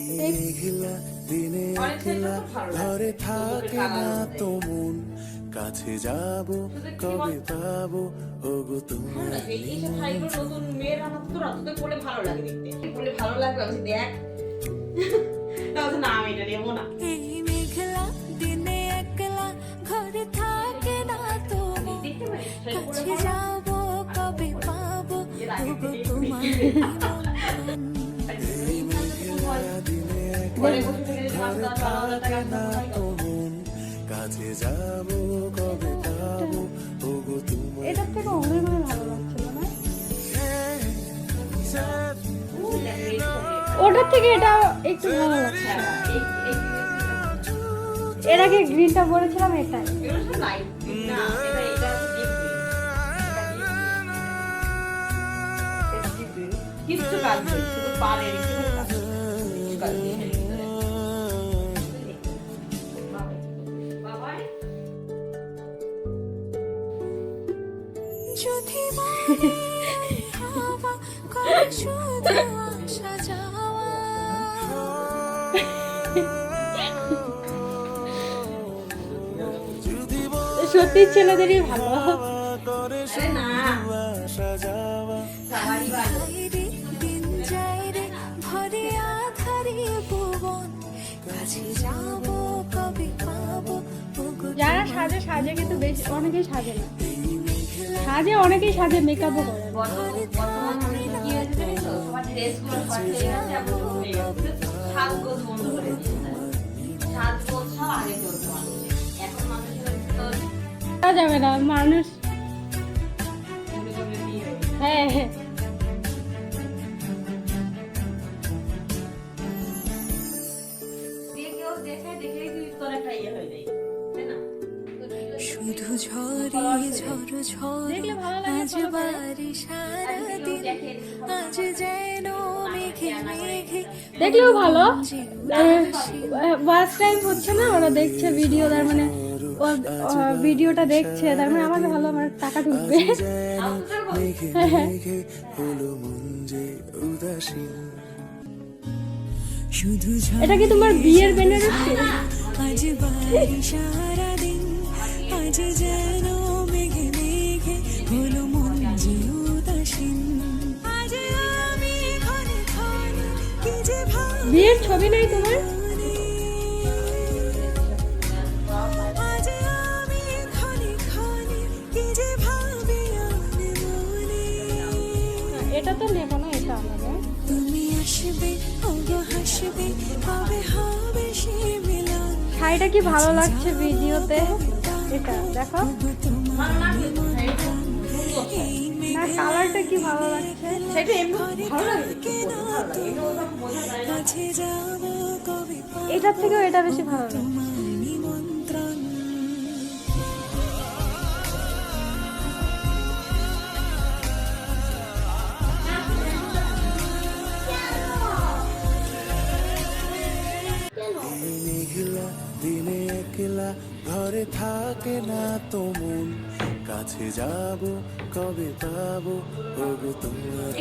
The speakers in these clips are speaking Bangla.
মেঘলা দিনে একলা ঘরে থাকে না তো মন, কাছে যাব কবে পাবো ওগো তোমার নতুন মেয়ের আমার তো রাতে পড়লে ভালো লাগে দেখতে, পড়লে ভালো লাগবে আমি দেখ তাহলে না আমি এটা নেবো না। এই মেঘলা দিনে একলা ঘরে থাকে না তো মন, কাছে যাব কবে পাবো ওগো তোমার নিমন্ত্রণ। ঘরে থাকে না তো মন, কাছে যাব কবে পাবো ওগো তোমার। এটার থেকে অনেক ভালো লাগছিল না? ওটার থেকে এটা একটু ভালো লাগছে। এর আগে গ্রিনটা পরেছিলাম, এটাই কিছু কাজ শুধু পারে কিছু কাজ যদি মনে হাওয়া করে শুধু আসা যাওয়া, সত্যি ছেলেদেরই ভালো। হায়রে দিন যায় রে ভরে আধারে ভুবন, কাছে যাব কবে পাবো ওগো যারা সাজে সাজে কিন্তু বেশি, অনেকেই সাজে না, সাজে অনেকেই সাজে, মেকআপও করে। বর্তমান মানে কি হয়েছে জানিস তো, সবার ড্রেসগুলো পাল্টে গেছে, এখন হয়ে গেছে সাজগোজ বন্ধ করে দিয়েছে, সাজগোজ সব আগে চলতো মানুষের, এখন মানুষের তো যাবে না মানুষ। ঘুরে ঘুরে বিয়ে হয়ে গেছে। হ্যাঁ হ্যাঁ, কেউ দেখে দেখলে তুই তোর একটা ইয়ে হয়ে যায়, তাই না? শুধু ঝরে ঝড় ঝড় দেখলে ভালো লাগে, আজ বাড়ি সারাদিন, আজ যেন মেঘে মেঘে দেখলেও ভালো। ওয়াচ টাইম হচ্ছে না, ওরা দেখছে ভিডিও, তার মানে ভিডিওটা দেখছে, তার মানে আমাকে ভালো, আমার টাকা ঢুকবে। শুধু এটা কি তোমার বিয়ের বেনারসি? আজ বাড়ি সারাদিন, আজ যেন মেঘে মেঘে হলো মন যে উদাসীন, আজ আমি ক্ষণে ক্ষণে কি যে ভাবি বিয়ের ছবি নেই তোমার? আজ আমি ক্ষণে ক্ষণে কি যে ভাবি আনে মনে, এটা তো নেবো না, এটা আমাদের। তুমি আসবে ওগো হাসবে কবে হবে সে মিলন, শাড়িটা কি ভালো লাগছে ভিডিওতে, এটা দেখো না, কালারটা কি ভালো লাগছে। সেটা এমনি ভালো লাগে, কিন্তু ভালো লাগে, এটা ওরকম বোঝা যায় না। কাছে যাব কবে পাবো এটার থেকেও এটা বেশি ভালো লাগে। তোমার নিমন্ত্রণ। মেঘলা দিনে একলা ঘরে থাকে না তো মন, কাছে যাব কবে পাবো ওগো তোমার।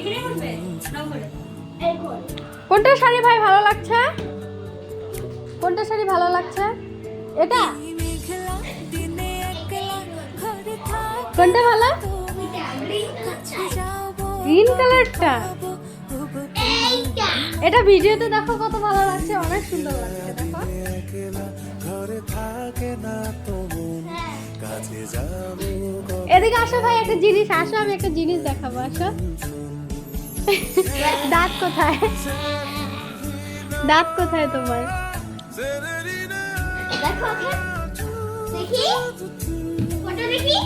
কোনটা শাড়ি ভাই ভালো লাগছে? কোনটা শাড়ি ভালো লাগছে? এটা মেঘলা দিনে একলা ঘরে থাকে কোনটা ভালো? কাছে যাব গ্রিন কালারটা। ওগো এটা ভিডিওতে দেখো কত ভালো লাগছে, অনেক সুন্দর লাগছে, দেখো। একলা ঘরে থাকে না তো মন, কাছে যাব এদিকে আসো ভাই, একটা জিনিস, আসো আমি একটা জিনিস দেখাবো, আসো। দাঁত কোথায়? দাঁত কোথায় তোমার? দেখো ওকে দেখি ফটো দেখি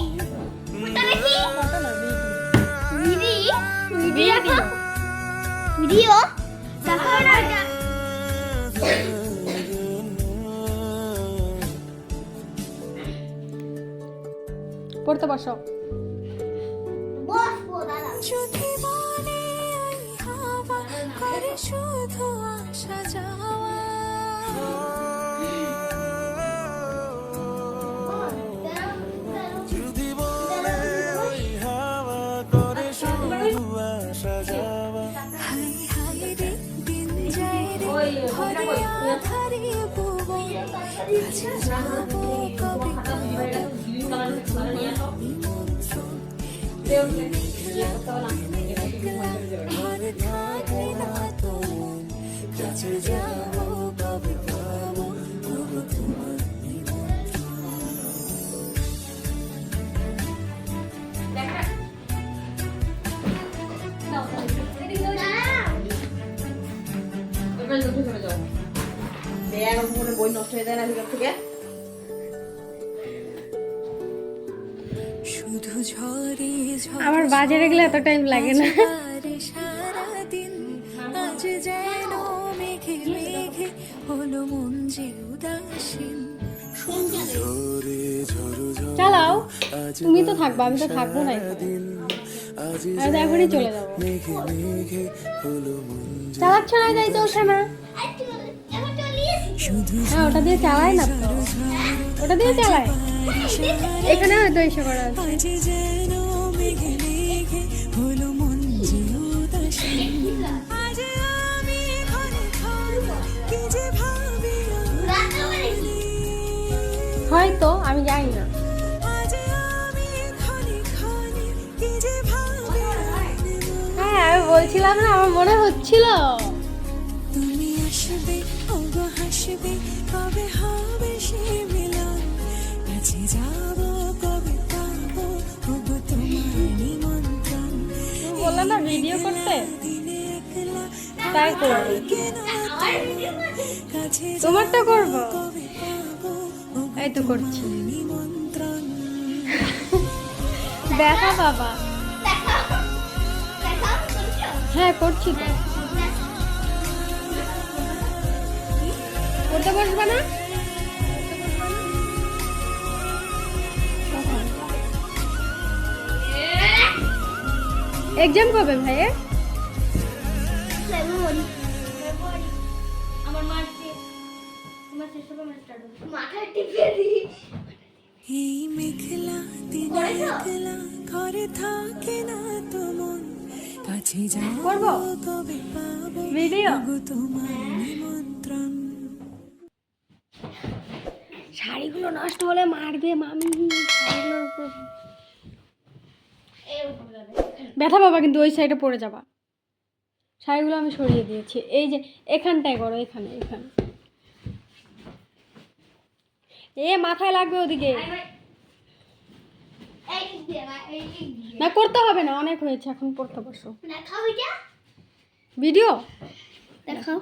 ফটো দেখি ভিডিও ভিডিও দেখো ভিডিও দেখো না পড়তে বসো। বসবো দাদা যদি মনে এই হাওয়া করে শুধু আসা যাওয়া, যদি বলে ওই হাওয়া করে শুধু আসা যাওয়া। হাই হাই রে দিন যায় রে আধারে ভুবন কাছে যাব কবে ঘরে থাকে না তো মন কাছে যাব কবে পাবো ওগো তোমার বই নষ্ট হয়ে যায় না ভিতর থেকে। শুধু ঝরে ঝরে আমার বাজারে গেলে এত টাইম লাগে না। সারাদিন আজ যেন মেঘে মেঘে হলো মন যে উদাসীন ঝরে ঝরো ঝরো চালাও, আজ তুমি তো থাকবা, আমি তো থাকবো না এখানে। দিন আজ আমি তো এখনই চলে যাবো। মেঘে মেঘে হলো মন যে চালাচ্ছ না, যাই চলছে না। শুধু হ্যাঁ, ওটা দিয়ে চালায় না তো, ওটা দিয়ে চালায়। এখানে হয়তো এসে করা আছে। আজ যেন মেঘে মেঘে হলো মন যে উদাসীন আজ আমি ঘরে ঘরে কি যে ভাবি হয়তো আমি জানি না। আজ আমি ঘরে ঘরে কি যে ভাবি হ্যাঁ, আমি বলছিলাম না, আমার মনে হচ্ছিল। তুমি আসবে ওগো হাসবে কবে হবে সে মিলন কাছে যাব কবে পাবো ওগো তোমার নিমন্ত্রণ বললাম না ভিডিও করতে, দিনে একলা তাই করবো। কেন কাছে তোমারটা করবো, কবে পাবো ওগো এই তো করছি। নিমন্ত্রণ দেখা বাবা। হ্যাঁ, করছি তো। করতে বসবে না? এক্সাম কবে ভাইয়া? আমার মারছে, তোমার শেষ হবে মাস্টার মাথায় টিপে দিই। এই মেঘলা দিনে একলা ঘরে থাকে না তো মন কাছে যাব করবো কবে পাবো ভিডিও। ওগো তোমার নিমন্ত্রণ শাড়িগুলো নষ্ট হলে মারবে মামি। শাড়িগুলোর উপর ব্যথা পাবা, কিন্তু ওই সাইডে পড়ে যাবা। শাড়িগুলো আমি সরিয়ে দিয়েছি। এই যে এখানটায় করো, এখানে এখানে। এ মাথায় লাগবে ওদিকে। না, করতে হবে না, অনেক হয়েছে, এখন পড়তে বসো। দেখাও এটা, ভিডিও দেখাও।